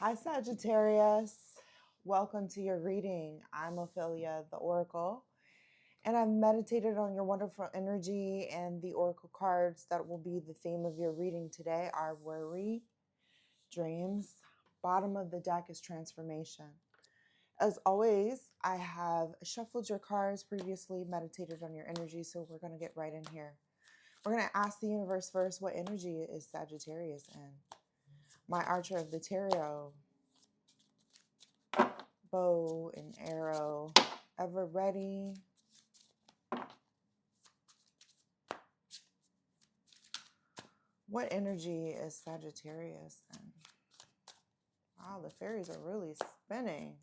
Hi, Sagittarius. Welcome to your reading. I'm Ophelia, the Oracle, and I've meditated on your wonderful energy, and the Oracle cards that will be the theme of your reading today are worry, dreams. Bottom of the deck is transformation. As always, I have shuffled your cards previously, meditated on your energy, so we're going to get right in here. We're going to ask the universe first, what energy is Sagittarius in? My Archer of the Tarot, bow and arrow, ever ready. What energy is Sagittarius in? Wow, the fairies are really spinning.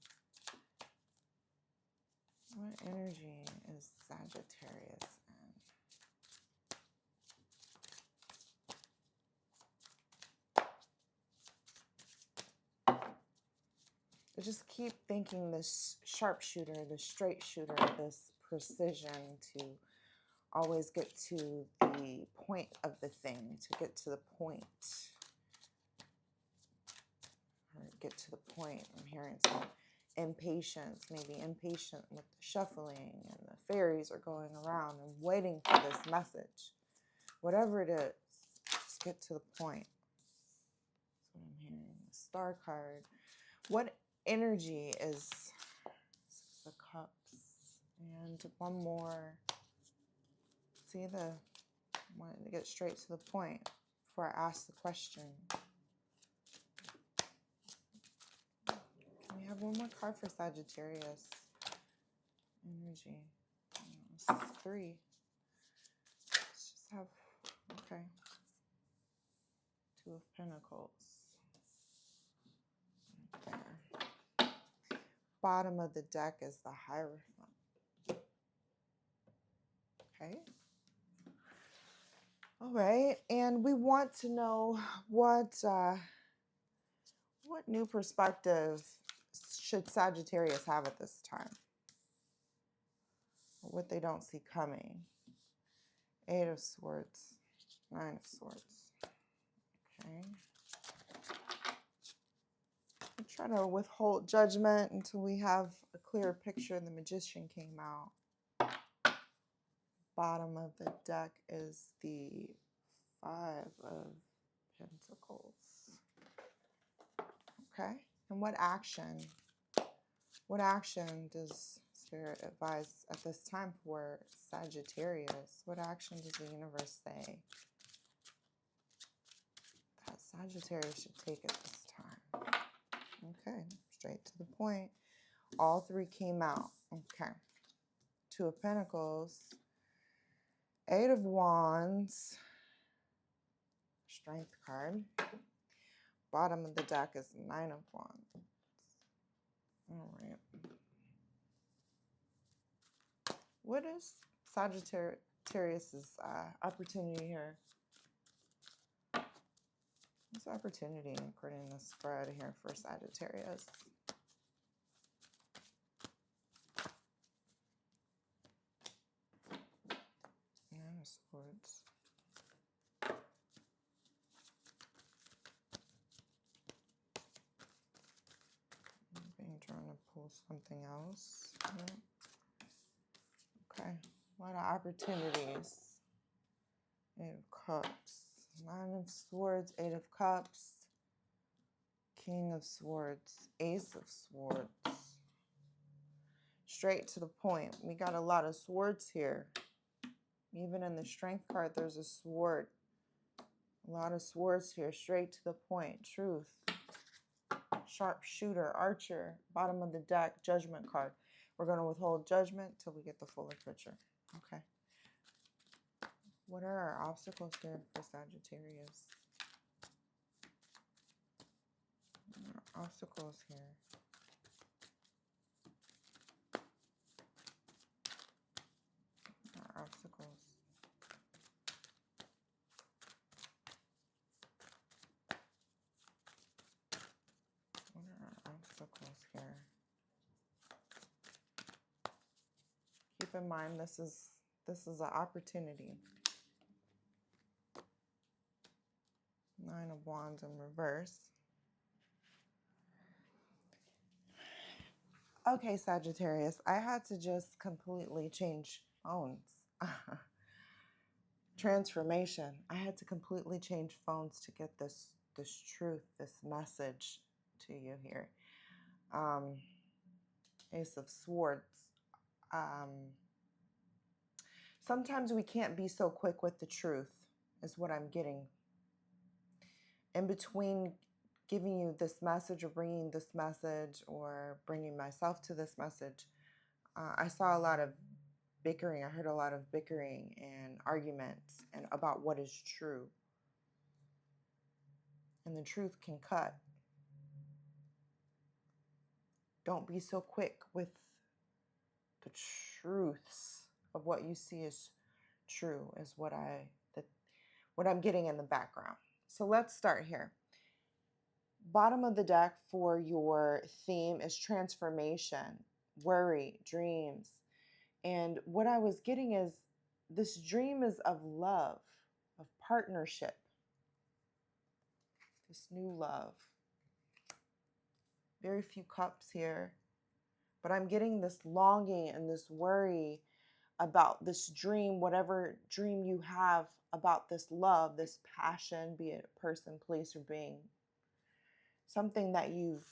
What energy is Sagittarius in? I just keep thinking this sharpshooter, the straight shooter, this precision to always get to the point of the thing, to get to the point. Or get to the point. I'm hearing some impatience, maybe impatient with the shuffling, and the fairies are going around and waiting for this message. Whatever it is, just get to the point. That's what I'm hearing. The Star card. What energy is the Cups? And one more. See, I wanted to get straight to the point before I ask the question. Can we have one more card for Sagittarius? Energy. This is 3. Let's just have, okay. 2 of Pentacles. Right there. Bottom of the deck is the Hierophant. Okay. All right, and we want to know what new perspective should Sagittarius have at this time? What they don't see coming. 8 of Swords, 9 of Swords. Okay. I'll try to withhold judgment until we have a clearer picture. The Magician came out. Bottom of the deck is the 5 of Pentacles. Okay. And what action does Spirit advise at this time for Sagittarius? What action does the universe say that Sagittarius should take at this time? Okay, straight to the point. All 3 came out. Okay. 2 of Pentacles, 8 of Wands, Strength card. Bottom of the deck is 9 of Wands. All right. What is Sagittarius's opportunity here? What's opportunity according to the spread here for Sagittarius? Nine of Swords. I'm being drawn to pull something else. Okay. A lot of opportunities. 8 of Cups. 9 of Swords. 8 of Cups. King of Swords. Ace of Swords. Straight to the point. We got a lot of swords here. Even in the Strength card, there's a sword. A lot of swords here. Straight to the point. Truth. Sharpshooter. Archer. Bottom of the deck. Judgment card. We're going to withhold judgment till we get the fuller picture. Okay. What are our obstacles here for Sagittarius? What are our obstacles here? What are our obstacles? What are our obstacles here? Keep in mind, this is an opportunity. 9 of Wands in reverse. Okay, Sagittarius, I had to just completely change phones. Transformation. I had to completely change phones to get this truth, this message to you here. Ace of Swords. Um, Sometimes we can't be so quick with the truth, is what I'm getting. In between giving you this message or bringing this message or bringing myself to this message, I saw a lot of bickering. I heard a lot of bickering and arguments and about what is true. And the truth can cut. Don't be so quick with the truths of what you see as true, is what I'm getting in the background. So let's start here. Bottom of the deck for your theme is transformation, worry, dreams. And what I was getting is this dream is of love, of partnership, this new love. Very few cups here, but I'm getting this longing and this worry about this dream, whatever dream you have about this love, this passion, be it a person, place, or being. Something that you've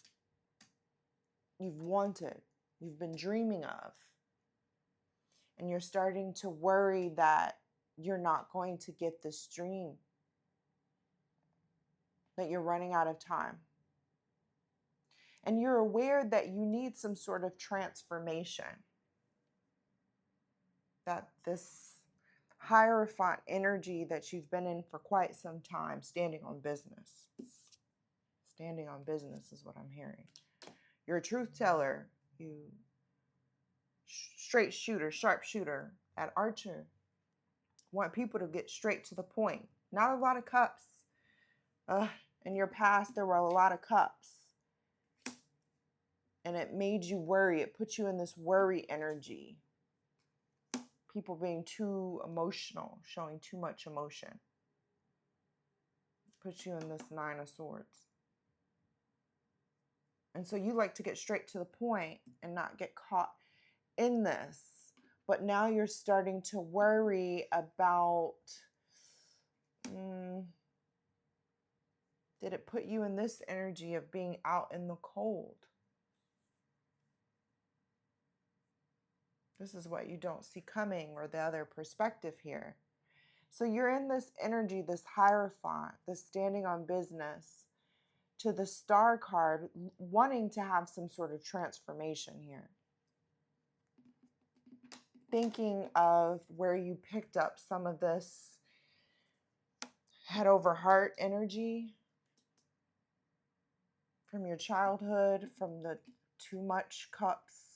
wanted, you've been dreaming of. And you're starting to worry that you're not going to get this dream, that you're running out of time. And you're aware that you need some sort of transformation, that this Hierophant energy that you've been in for quite some time, standing on business. Standing on business is what I'm hearing. You're a truth teller. You straight shooter, sharp shooter at Archer. Want people to get straight to the point. Not a lot of cups. In your past, there were a lot of cups. And it made you worry. It put you in this worry energy. People being too emotional, showing too much emotion. Put you in this Nine of Swords. And so you like to get straight to the point and not get caught in this. But now you're starting to worry about, did it put you in this energy of being out in the cold? This is what you don't see coming, or the other perspective here. So you're in this energy, this Hierophant, this standing on business, to the Star card, wanting to have some sort of transformation here. Thinking of where you picked up some of this head over heart energy from your childhood, from the too much cups.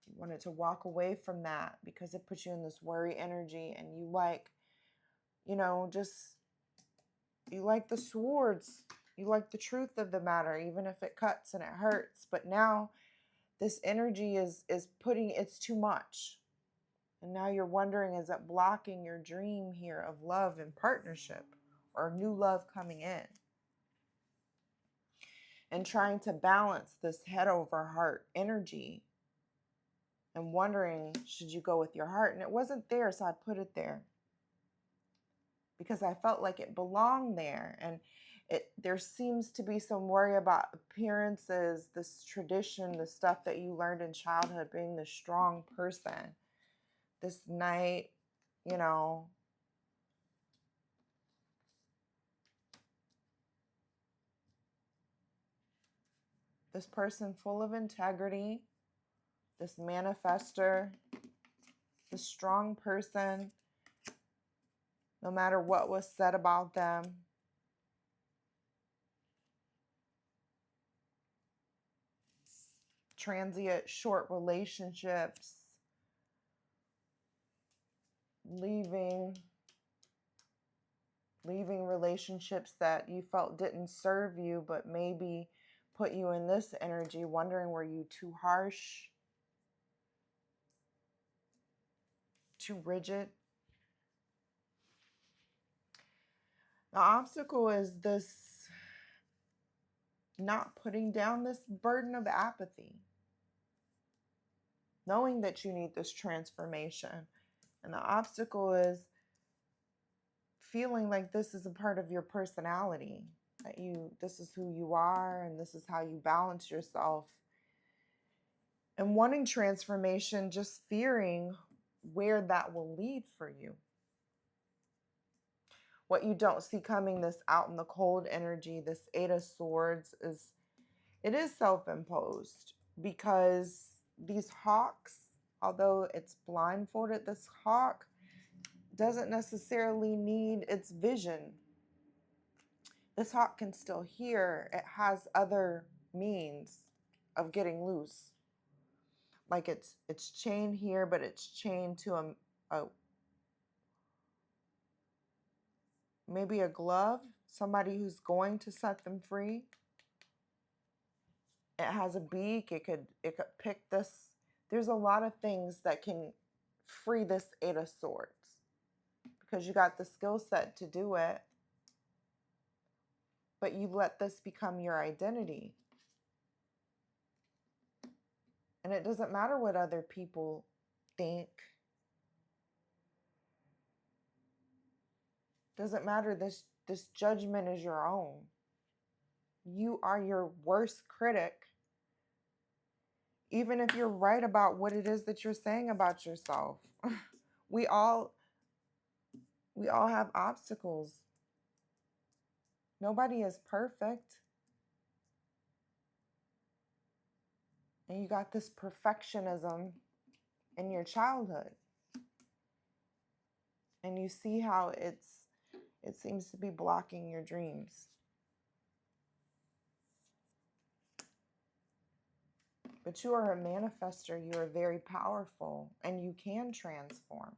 You wanted to walk away from that because it puts you in this worry energy, and you like, you like the swords. You like the truth of the matter, even if it cuts and it hurts. But now this energy is putting, it's too much. And now you're wondering, is it blocking your dream here of love and partnership, or new love coming in? And trying to balance this head over heart energy and wondering, should you go with your heart? And it wasn't there, so I put it there because I felt like it belonged there. And there seems to be some worry about appearances, this tradition, the stuff that you learned in childhood, being the strong person. This knight, this person full of integrity, this manifester, this strong person, no matter what was said about them. Transient, short relationships, leaving relationships that you felt didn't serve you, but maybe put you in this energy, wondering, were you too harsh, too rigid? The obstacle is this not putting down this burden of apathy. knowing that you need this transformation. And the obstacle is feeling like this is a part of your personality, that this is who you are and this is how you balance yourself. And wanting transformation, just fearing where that will lead for you. What you don't see coming, this out in the cold energy, this Eight of Swords, it is self-imposed, because these hawks, although it's blindfolded, this hawk doesn't necessarily need its vision. This hawk can still hear. It has other means of getting loose. Like it's chained here, but it's chained to maybe a glove, somebody who's going to set them free. It has a beak. It could pick this. There's a lot of things that can free this Eight of Swords, because you got the skill set to do it, but you let this become your identity. And it doesn't matter what other people think. Doesn't matter. This judgment is your own. You are your worst critic. Even if you're right about what it is that you're saying about yourself. We all have obstacles. Nobody is perfect. And you got this perfectionism in your childhood. And you see how it seems to be blocking your dreams. But you are a manifester. You are very powerful, and you can transform.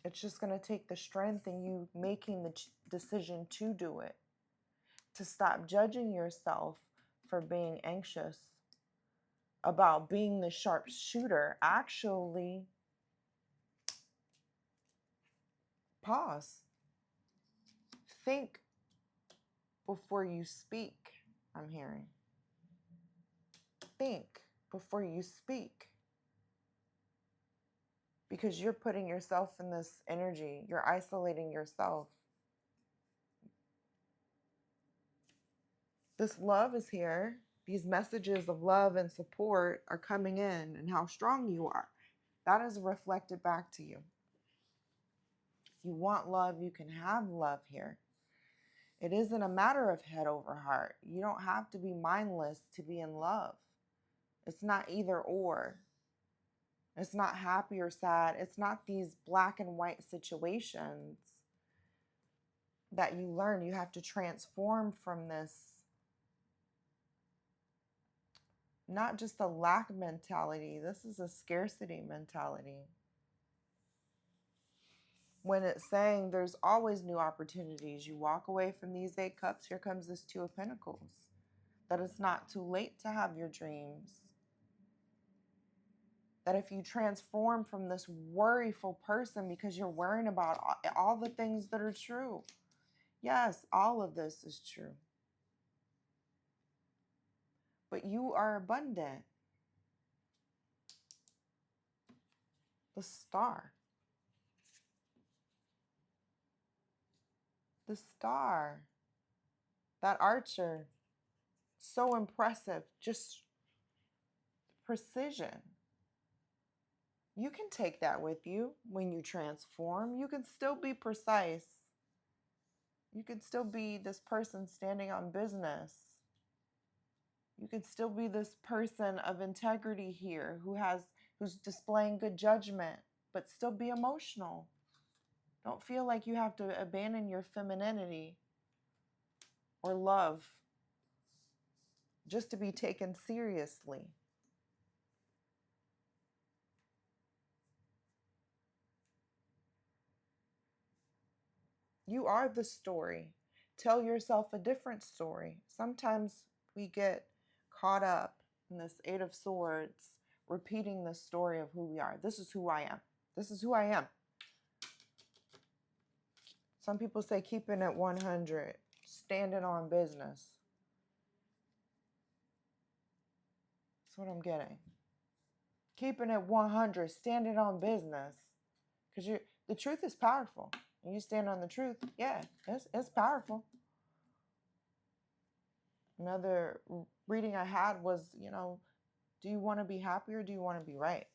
It's just going to take the strength in you making the decision to do it. To stop judging yourself for being anxious about being the sharpshooter. Actually, pause. Think before you speak, I'm hearing. Think before you speak. Because you're putting yourself in this energy. You're isolating yourself. This love is here. These messages of love and support are coming in, and how strong you are. That is reflected back to you. If you want love, you can have love here. It isn't a matter of head over heart. You don't have to be mindless to be in love. It's not either or. It's not happy or sad. It's not these black and white situations that you learn. You have to transform from this, not just a lack mentality. This is a scarcity mentality. When it's saying there's always new opportunities, you walk away from these 8 cups, here comes this 2 of Pentacles. That it's not too late to have your dreams. That if you transform from this worryful person because you're worrying about all the things that are true. Yes, all of this is true. But you are abundant. The star. The star. That archer. So impressive. Just precision. You can take that with you when you transform. You can still be precise. You can still be this person standing on business. You can still be this person of integrity here who's displaying good judgment, but still be emotional. Don't feel like you have to abandon your femininity or love just to be taken seriously. You are the story. Tell yourself a different story. Sometimes we get caught up in this 8 of Swords, repeating the story of who we are. This is who I am. This is who I am. Some people say keeping it 100, standing on business. That's what I'm getting. Keeping it 100, standing on business. Because the truth is powerful. And you stand on the truth, yeah, it's powerful. Another reading I had was, do you want to be happy or do you want to be right?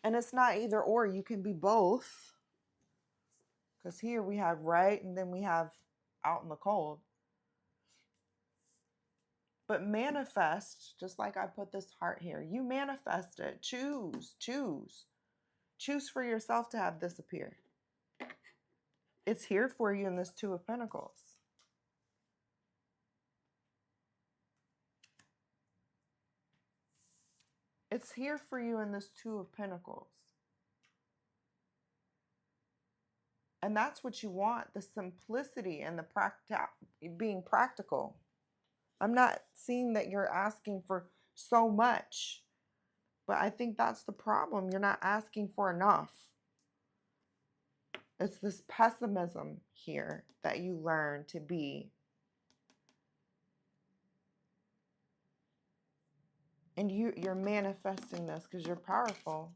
And it's not either or. You can be both. Because here we have right and then we have out in the cold. But manifest, just like I put this heart here. You manifest it. Choose. Choose for yourself to have this appear. It's here for you in this Two of Pentacles. It's here for you in this Two of Pentacles. And that's what you want, the simplicity and the being practical. I'm not seeing that you're asking for so much, but I think that's the problem. You're not asking for enough. It's this pessimism here that you learn to be. And you're manifesting this because you're powerful.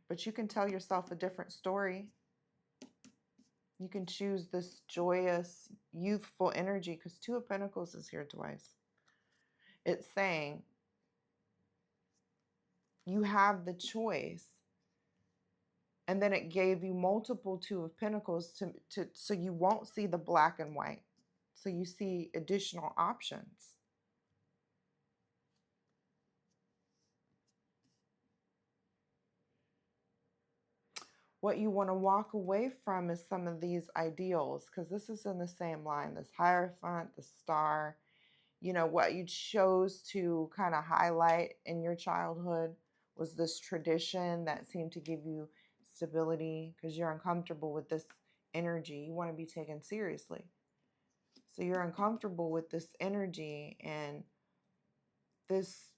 But you can tell yourself a different story. You can choose this joyous, youthful energy because Two of Pentacles is here twice. It's saying you have the choice. And then it gave you multiple Two of Pentacles so you won't see the black and white. So you see additional options. What you want to walk away from is some of these ideals, because this is in the same line, this Hierophant, the star, what you chose to kind of highlight in your childhood was this tradition that seemed to give you stability because you're uncomfortable with this energy. You want to be taken seriously. So you're uncomfortable with this energy, and this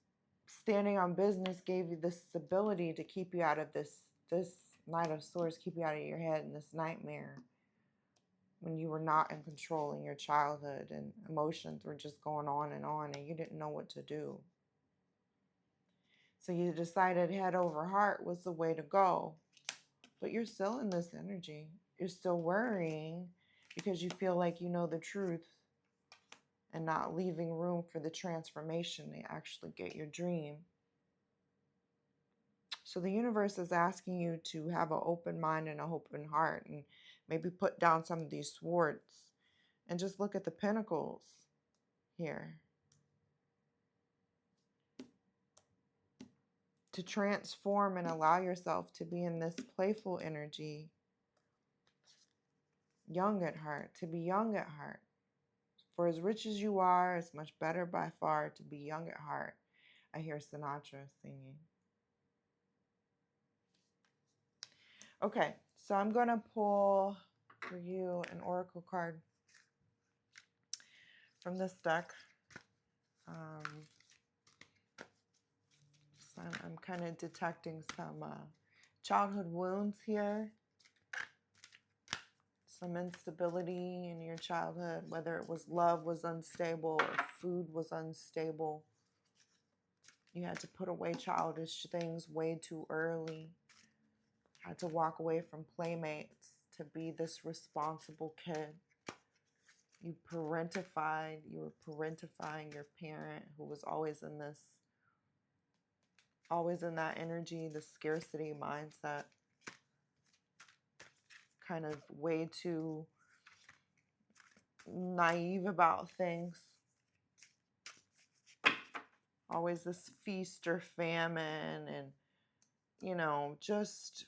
standing on business gave you this stability to keep you out of this Knight of Swords, keep you out of your head in this nightmare when you were not in control in your childhood and emotions were just going on and you didn't know what to do. So you decided head over heart was the way to go. But you're still in this energy. You're still worrying because you feel like you know the truth and not leaving room for the transformation to actually get your dream. So the universe is asking you to have an open mind and an open heart and maybe put down some of these swords and just look at the pentacles here. To transform and allow yourself to be in this playful energy, young at heart, to be young at heart. For as rich as you are, it's much better by far to be young at heart. I hear Sinatra singing. Okay, so I'm going to pull for you an oracle card from this deck. So I'm kind of detecting some childhood wounds here. Some instability in your childhood, whether it was love was unstable or food was unstable. You had to put away childish things way too early. Had to walk away from playmates to be this responsible kid. You were parentifying your parent who was always in that energy, the scarcity mindset. Kind of way too naive about things. Always this feast or famine and, just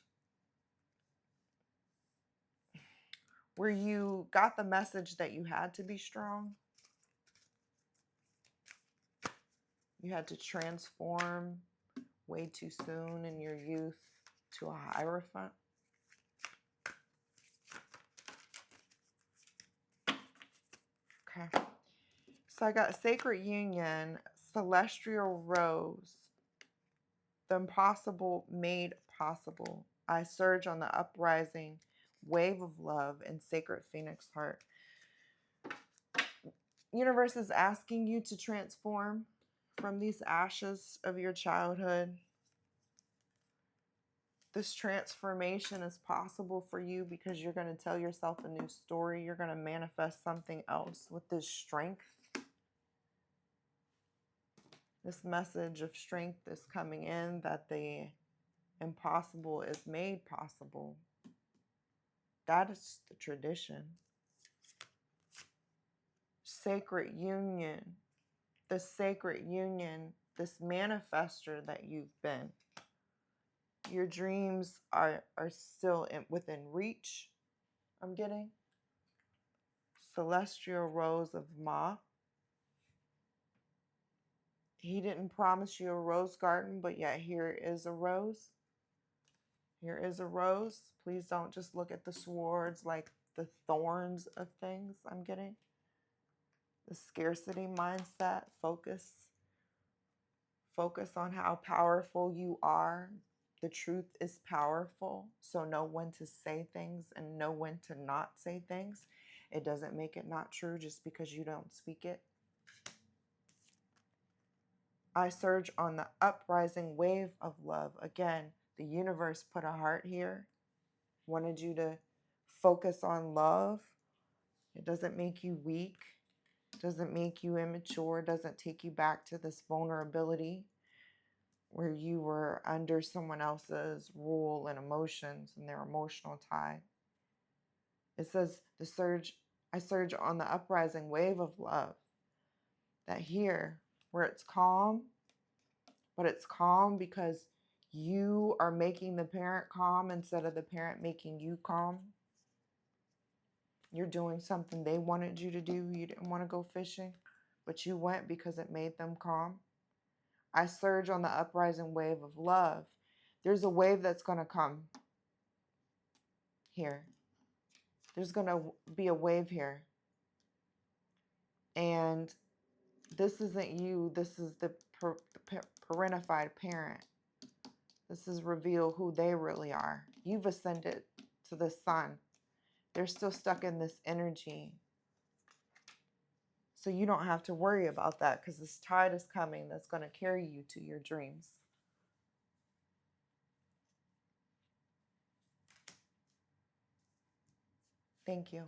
where you got the message that you had to be strong. You had to transform way too soon in your youth to a Hierophant. Okay. So I got Sacred Union, Celestial Rose, the impossible made possible. I surge on the uprising wave of love and Sacred Phoenix Heart. Universe is asking you to transform from these ashes of your childhood. This transformation is possible for you because you're going to tell yourself a new story. You're going to manifest something else with this strength. This message of strength is coming in, that the impossible is made possible. That is the tradition. Sacred union. The sacred union, this manifester that you've been. Your dreams are still within reach, I'm getting. Celestial rose of Ma. He didn't promise you a rose garden, but yet here is a rose. Here is a rose. Please don't just look at the swords like the thorns of things, I'm getting. The scarcity mindset, focus. Focus on how powerful you are. The truth is powerful, so know when to say things and know when to not say things. It doesn't make it not true just because you don't speak it. I surge on the uprising wave of love. Again, the universe put a heart here. Wanted you to focus on love. It doesn't make you weak. It doesn't make you immature. It doesn't take you back to this vulnerability where you were under someone else's rule and emotions and their emotional tie. It says, I surge on the uprising wave of love. That here, where it's calm, but it's calm because you are making the parent calm instead of the parent making you calm. You're doing something they wanted you to do. You didn't want to go fishing, but you went because it made them calm. I surge on the uprising wave of love. There's a wave that's going to come here. There's going to be a wave here. And this isn't you. This is the parentified parent. This is reveal who they really are. You've ascended to the sun. They're still stuck in this energy. So you don't have to worry about that because this tide is coming that's going to carry you to your dreams. Thank you.